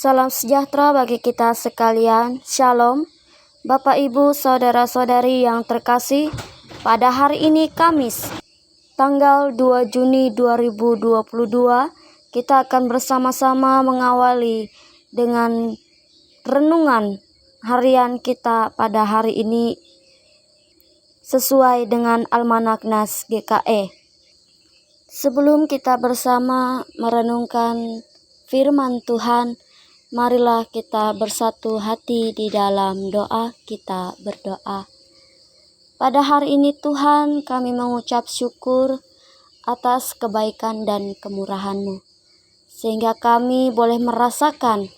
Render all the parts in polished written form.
Salam sejahtera bagi kita sekalian. Shalom. Bapak, Ibu, Saudara-saudari yang terkasih, pada hari ini Kamis, tanggal 2 Juni 2022, kita akan bersama-sama mengawali dengan renungan harian kita pada hari ini sesuai dengan Almanak Nas GKE. Sebelum kita bersama merenungkan firman Tuhan, marilah kita bersatu hati di dalam doa. Kita berdoa. Pada hari ini Tuhan, kami mengucap syukur atas kebaikan dan kemurahan-Mu, sehingga kami boleh merasakan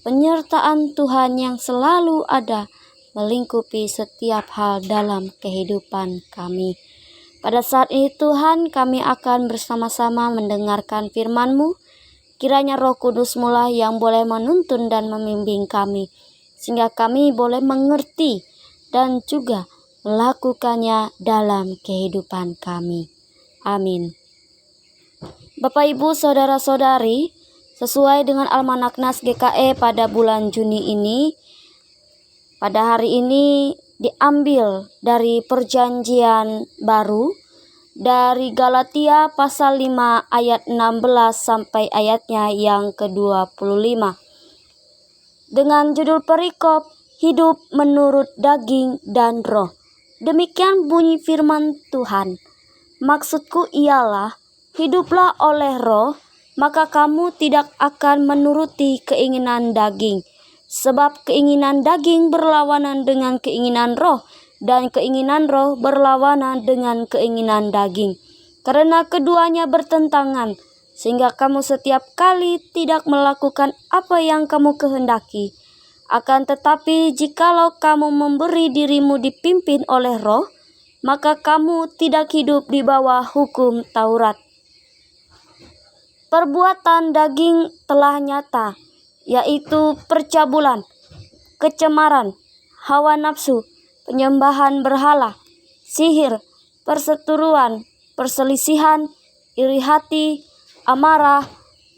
penyertaan Tuhan yang selalu ada melingkupi setiap hal dalam kehidupan kami. Pada saat ini Tuhan, kami akan bersama-sama mendengarkan firman-Mu. Kiranya Roh Kudus-Mu lah yang boleh menuntun dan membimbing kami, sehingga kami boleh mengerti dan juga melakukannya dalam kehidupan kami. Amin. Bapak, Ibu, Saudara-saudari, sesuai dengan Almanak Nas GKE pada bulan Juni ini, pada hari ini diambil dari Perjanjian Baru, dari Galatia pasal 5 ayat 16 sampai ayatnya yang ke-25. Dengan judul perikop, hidup menurut daging dan roh. Demikian bunyi firman Tuhan. Maksudku ialah, hiduplah oleh roh, maka kamu tidak akan menuruti keinginan daging. Sebab keinginan daging berlawanan dengan keinginan roh, dan keinginan roh berlawanan dengan keinginan daging. Karena keduanya bertentangan, sehingga kamu setiap kali tidak melakukan apa yang kamu kehendaki. Akan tetapi jikalau kamu memberi dirimu dipimpin oleh roh, maka kamu tidak hidup di bawah hukum Taurat. Perbuatan daging telah nyata, yaitu percabulan, kecemaran, hawa nafsu, penyembahan berhala, sihir, perseteruan, perselisihan, iri hati, amarah,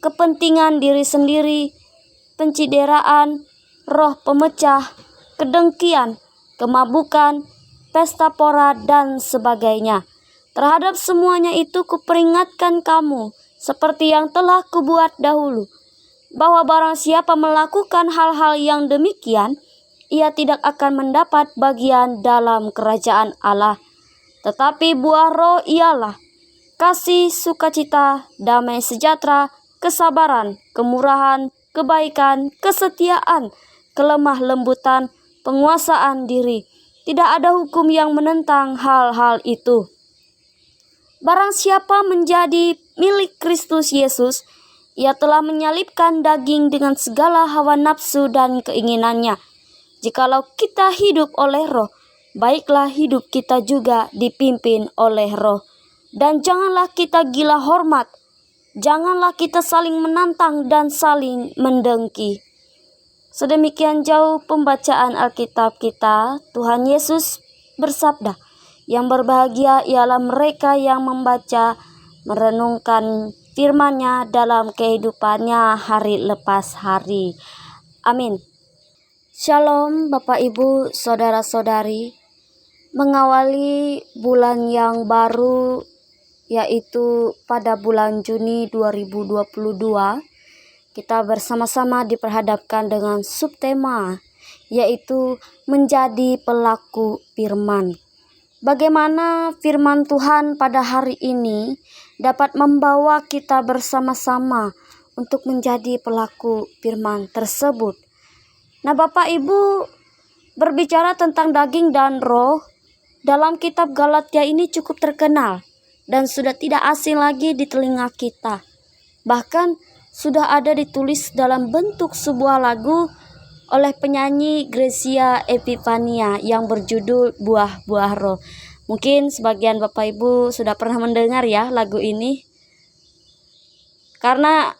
kepentingan diri sendiri, pencideraan, roh pemecah, kedengkian, kemabukan, pesta pora, dan sebagainya. Terhadap semuanya itu kuperingatkan kamu, seperti yang telah kubuat dahulu, bahwa barang siapa melakukan hal-hal yang demikian, ia tidak akan mendapat bagian dalam kerajaan Allah. Tetapi buah roh ialah kasih, sukacita, damai sejahtera, kesabaran, kemurahan, kebaikan, kesetiaan, kelemah lembutan, penguasaan diri. Tidak ada hukum yang menentang hal-hal itu. Barang siapa menjadi milik Kristus Yesus, ia telah menyalibkan daging dengan segala hawa nafsu dan keinginannya. Jikalau kita hidup oleh roh, baiklah hidup kita juga dipimpin oleh roh. Dan janganlah kita gila hormat, janganlah kita saling menantang dan saling mendengki. Sedemikian jauh pembacaan Alkitab kita. Tuhan Yesus bersabda, yang berbahagia ialah mereka yang membaca, merenungkan firman-Nya dalam kehidupannya hari lepas hari. Amin. Shalom Bapak, Ibu, Saudara-saudari. Mengawali bulan yang baru, yaitu pada bulan Juni 2022, kita bersama-sama diperhadapkan dengan subtema, yaitu menjadi pelaku firman. Bagaimana firman Tuhan pada hari ini dapat membawa kita bersama-sama untuk menjadi pelaku firman tersebut. Nah, Bapak Ibu, berbicara tentang daging dan roh dalam kitab Galatia ini cukup terkenal dan sudah tidak asing lagi di telinga kita. Bahkan sudah ada ditulis dalam bentuk sebuah lagu oleh penyanyi Gracia Epifania yang berjudul Buah-Buah Roh. Mungkin sebagian Bapak Ibu sudah pernah mendengar ya lagu ini. Karena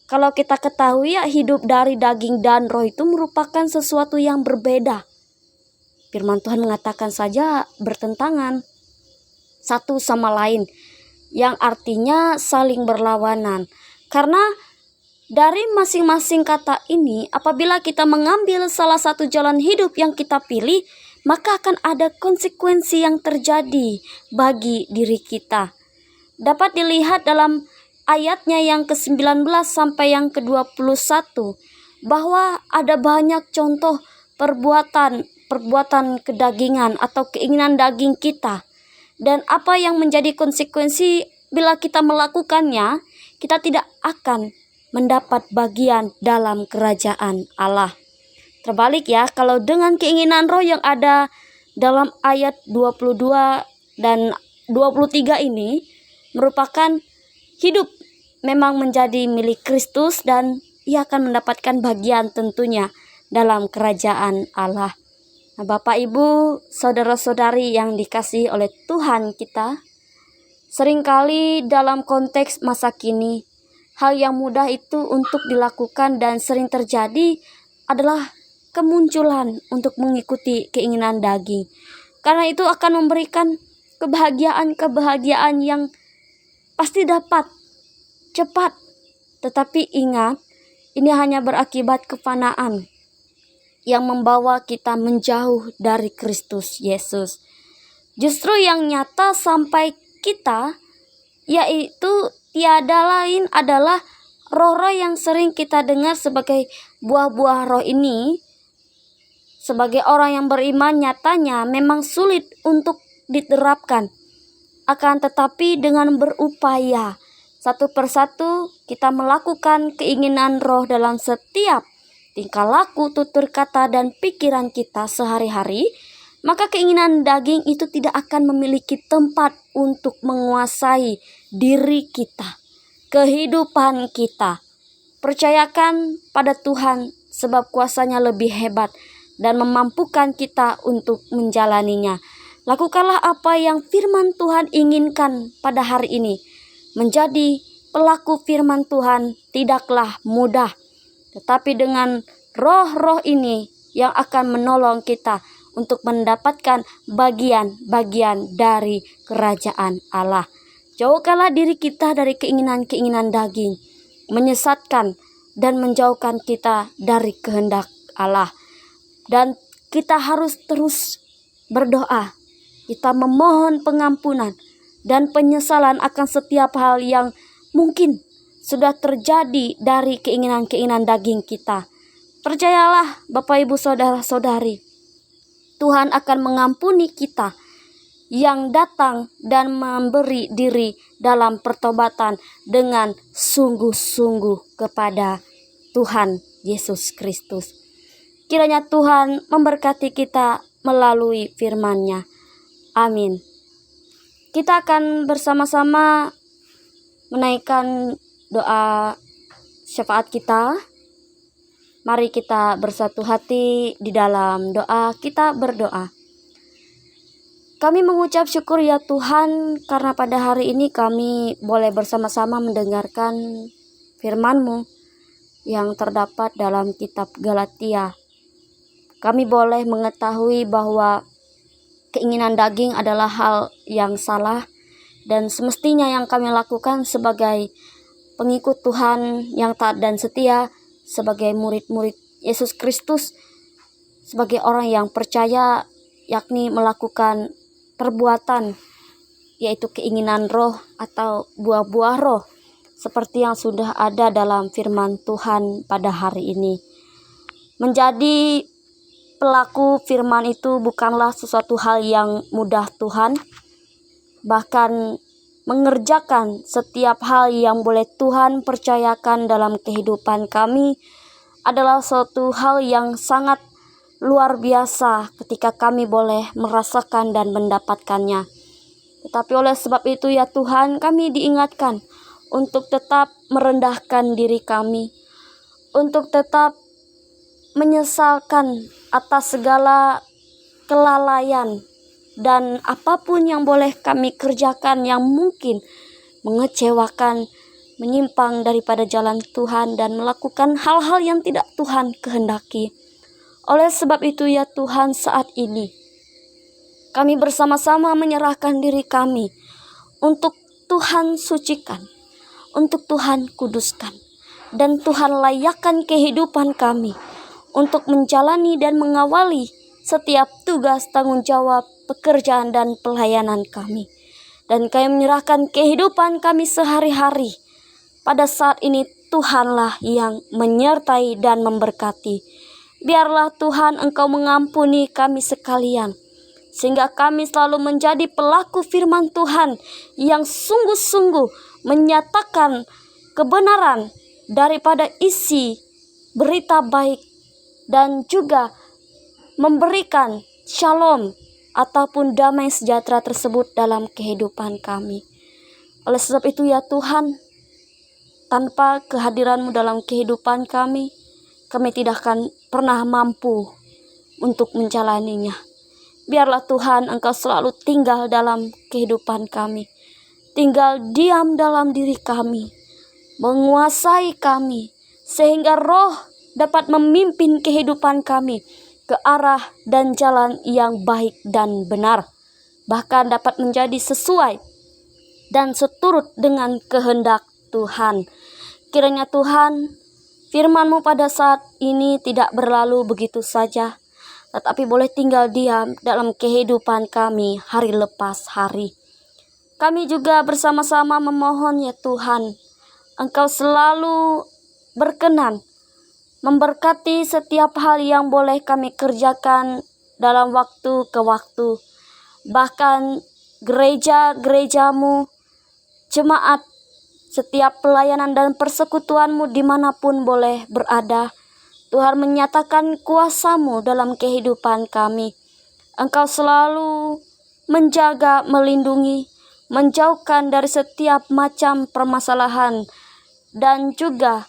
kalau kita ketahui ya, hidup dari daging dan roh itu merupakan sesuatu yang berbeda. Firman Tuhan mengatakan saja bertentangan satu sama lain, yang artinya saling berlawanan. Karena Dari masing-masing kata ini, apabila kita mengambil salah satu jalan hidup yang kita pilih, maka akan ada konsekuensi yang terjadi bagi diri kita. Dapat dilihat dalam ayatnya yang ke-19 sampai yang ke-21 bahwa ada banyak contoh perbuatan kedagingan atau keinginan daging kita. Dan apa yang menjadi konsekuensi bila kita melakukannya, kita tidak akan mendapat bagian dalam kerajaan Allah. Terbalik ya, kalau dengan keinginan roh yang ada dalam ayat 22 dan 23 ini merupakan hidup memang menjadi milik Kristus dan ia akan mendapatkan bagian tentunya dalam kerajaan Allah. Nah, Bapak, Ibu, saudara-saudari yang dikasihi oleh Tuhan kita, seringkali dalam konteks masa kini, hal yang mudah itu untuk dilakukan dan sering terjadi adalah kemunculan untuk mengikuti keinginan daging. Karena itu akan memberikan kebahagiaan yang pasti dapat cepat. Tetapi ingat, ini hanya berakibat kefanaan yang membawa kita menjauh dari Kristus Yesus. Justru yang nyata sampai kita, yaitu tiada lain adalah roh-roh yang sering kita dengar sebagai buah-buah roh ini. Sebagai orang yang beriman, nyatanya memang sulit untuk diterapkan. Akan tetapi dengan berupaya satu persatu kita melakukan keinginan roh dalam setiap tingkah laku, tutur kata, dan pikiran kita sehari-hari, maka keinginan daging itu tidak akan memiliki tempat untuk menguasai diri kita, kehidupan kita. Percayakan pada Tuhan sebab kuasanya lebih hebat dan memampukan kita untuk menjalaninya. Lakukanlah apa yang firman Tuhan inginkan pada hari ini. Menjadi pelaku firman Tuhan tidaklah mudah, tetapi dengan roh-roh ini yang akan menolong kita untuk mendapatkan bagian-bagian dari kerajaan Allah. Jauhkanlah diri kita dari keinginan-keinginan daging, menyesatkan dan menjauhkan kita dari kehendak Allah. Dan kita harus terus berdoa. Kita memohon pengampunan dan penyesalan akan setiap hal yang mungkin sudah terjadi dari keinginan-keinginan daging kita. Percayalah Bapak, Ibu, saudara-saudari, Tuhan akan mengampuni kita yang datang dan memberi diri dalam pertobatan dengan sungguh-sungguh kepada Tuhan Yesus Kristus. Kiranya Tuhan memberkati kita melalui firman-Nya. Amin. Kita akan bersama-sama menaikkan doa syafaat kita. Mari kita bersatu hati di dalam doa. Kita berdoa. Kami mengucap syukur ya Tuhan, karena pada hari ini kami boleh bersama-sama mendengarkan firman-Mu yang terdapat dalam kitab Galatia. Kami boleh mengetahui bahwa keinginan daging adalah hal yang salah dan semestinya yang kami lakukan sebagai pengikut Tuhan yang taat dan setia, sebagai murid-murid Yesus Kristus, sebagai orang yang percaya, yakni melakukan perbuatan yaitu keinginan roh atau buah-buah roh seperti yang sudah ada dalam firman Tuhan pada hari ini. Menjadi pelaku firman itu bukanlah sesuatu hal yang mudah Tuhan. Bahkan mengerjakan setiap hal yang boleh Tuhan percayakan dalam kehidupan kami adalah suatu hal yang sangat luar biasa ketika kami boleh merasakan dan mendapatkannya. Tetapi oleh sebab itu ya Tuhan, kami diingatkan untuk tetap merendahkan diri kami, untuk tetap menyesalkan atas segala kelalaian dan apapun yang boleh kami kerjakan yang mungkin mengecewakan, menyimpang daripada jalan Tuhan dan melakukan hal-hal yang tidak Tuhan kehendaki. Oleh sebab itu ya Tuhan, saat ini kami bersama-sama menyerahkan diri kami untuk Tuhan sucikan, untuk Tuhan kuduskan. dan Tuhan layakkan kehidupan kami untuk menjalani dan mengawali setiap tugas, tanggung jawab, pekerjaan dan pelayanan kami. Dan kami menyerahkan kehidupan kami sehari-hari. Pada saat ini Tuhanlah yang menyertai dan memberkati. Biarlah Tuhan Engkau mengampuni kami sekalian, sehingga kami selalu menjadi pelaku firman Tuhan yang sungguh-sungguh menyatakan kebenaran daripada isi berita baik dan juga memberikan shalom ataupun damai sejahtera tersebut dalam kehidupan kami. Oleh sebab itu ya Tuhan, tanpa kehadiran-Mu dalam kehidupan kami tidak akan pernah mampu untuk menjalaninya. Biarlah Tuhan Engkau selalu tinggal dalam kehidupan kami, tinggal diam dalam diri kami, menguasai kami, sehingga Roh dapat memimpin kehidupan kami ke arah dan jalan yang baik dan benar, bahkan dapat menjadi sesuai dan seturut dengan kehendak Tuhan. Kiranya Tuhan, firman-Mu pada saat ini tidak berlalu begitu saja, tetapi boleh tinggal diam dalam kehidupan kami hari lepas hari. Kami juga bersama-sama memohon ya Tuhan, Engkau selalu berkenan memberkati setiap hal yang boleh kami kerjakan dalam waktu ke waktu. Bahkan gereja-gereja-Mu, jemaat, setiap pelayanan dan persekutuan-Mu dimanapun boleh berada. Tuhan menyatakan kuasa-Mu dalam kehidupan kami. Engkau selalu menjaga, melindungi, menjauhkan dari setiap macam permasalahan dan juga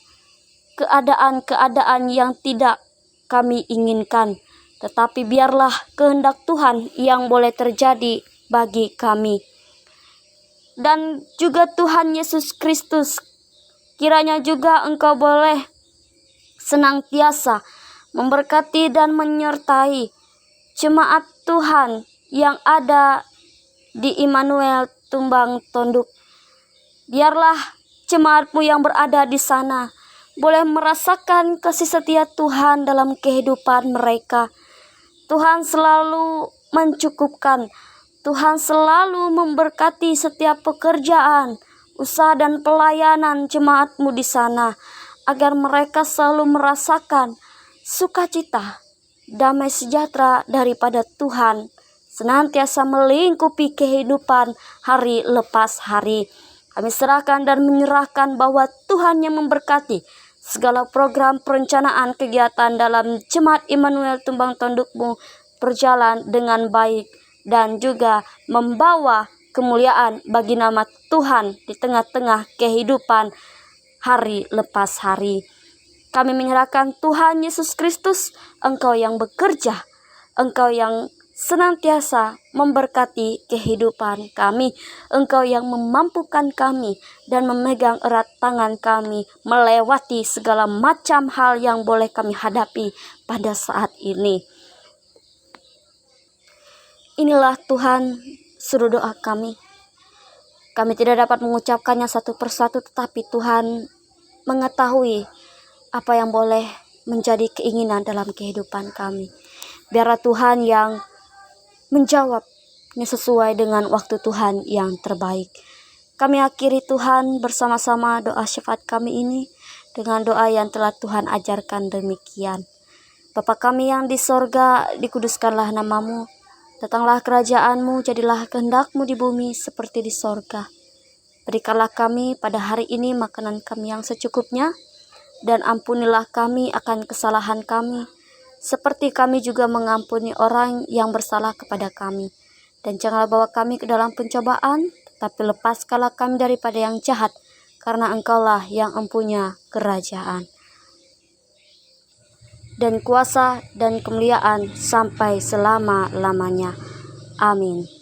keadaan-keadaan yang tidak kami inginkan. Tetapi biarlah kehendak Tuhan yang boleh terjadi bagi kami. Dan juga Tuhan Yesus Kristus, kiranya juga Engkau boleh senantiasa memberkati dan menyertai jemaat Tuhan yang ada di Immanuel Tumbang Tonduk. Biarlah jemaat-Mu yang berada di sana boleh merasakan kasih setia Tuhan dalam kehidupan mereka. Tuhan selalu mencukupkan. Tuhan selalu memberkati setiap pekerjaan, usaha dan pelayanan jemaat-Mu di sana, agar mereka selalu merasakan sukacita, damai sejahtera daripada Tuhan, senantiasa melingkupi kehidupan hari lepas hari. Kami serahkan dan menyerahkan bahwa Tuhan yang memberkati segala program perencanaan kegiatan dalam Jemaat Immanuel Tumbang Tonduk-Mu berjalan dengan baik dan juga membawa kemuliaan bagi nama Tuhan di tengah-tengah kehidupan hari lepas hari. Kami menyerahkan Tuhan Yesus Kristus, Engkau yang bekerja, Engkau yang senantiasa memberkati kehidupan kami. Engkau yang memampukan kami dan memegang erat tangan kami melewati segala macam hal yang boleh kami hadapi pada saat ini. Inilah Tuhan seru doa kami. Kami tidak dapat mengucapkannya satu persatu, tetapi Tuhan mengetahui apa yang boleh menjadi keinginan dalam kehidupan kami. Biarlah Tuhan yang menjawabnya sesuai dengan waktu Tuhan yang terbaik. Kami akhiri Tuhan bersama-sama doa syafaat kami ini dengan doa yang telah Tuhan ajarkan demikian. Bapa kami yang di sorga, dikuduskanlah nama-Mu. Datanglah kerajaan-Mu, jadilah kehendak-Mu di bumi seperti di sorga. Berikanlah kami pada hari ini makanan kami yang secukupnya, dan ampunilah kami akan kesalahan kami, seperti kami juga mengampuni orang yang bersalah kepada kami. Dan janganlah bawa kami ke dalam pencobaan, tapi lepaskanlah kami daripada yang jahat, karena Engkaulah yang empunya kerajaan dan kuasa dan kemuliaan sampai selama-lamanya. Amin.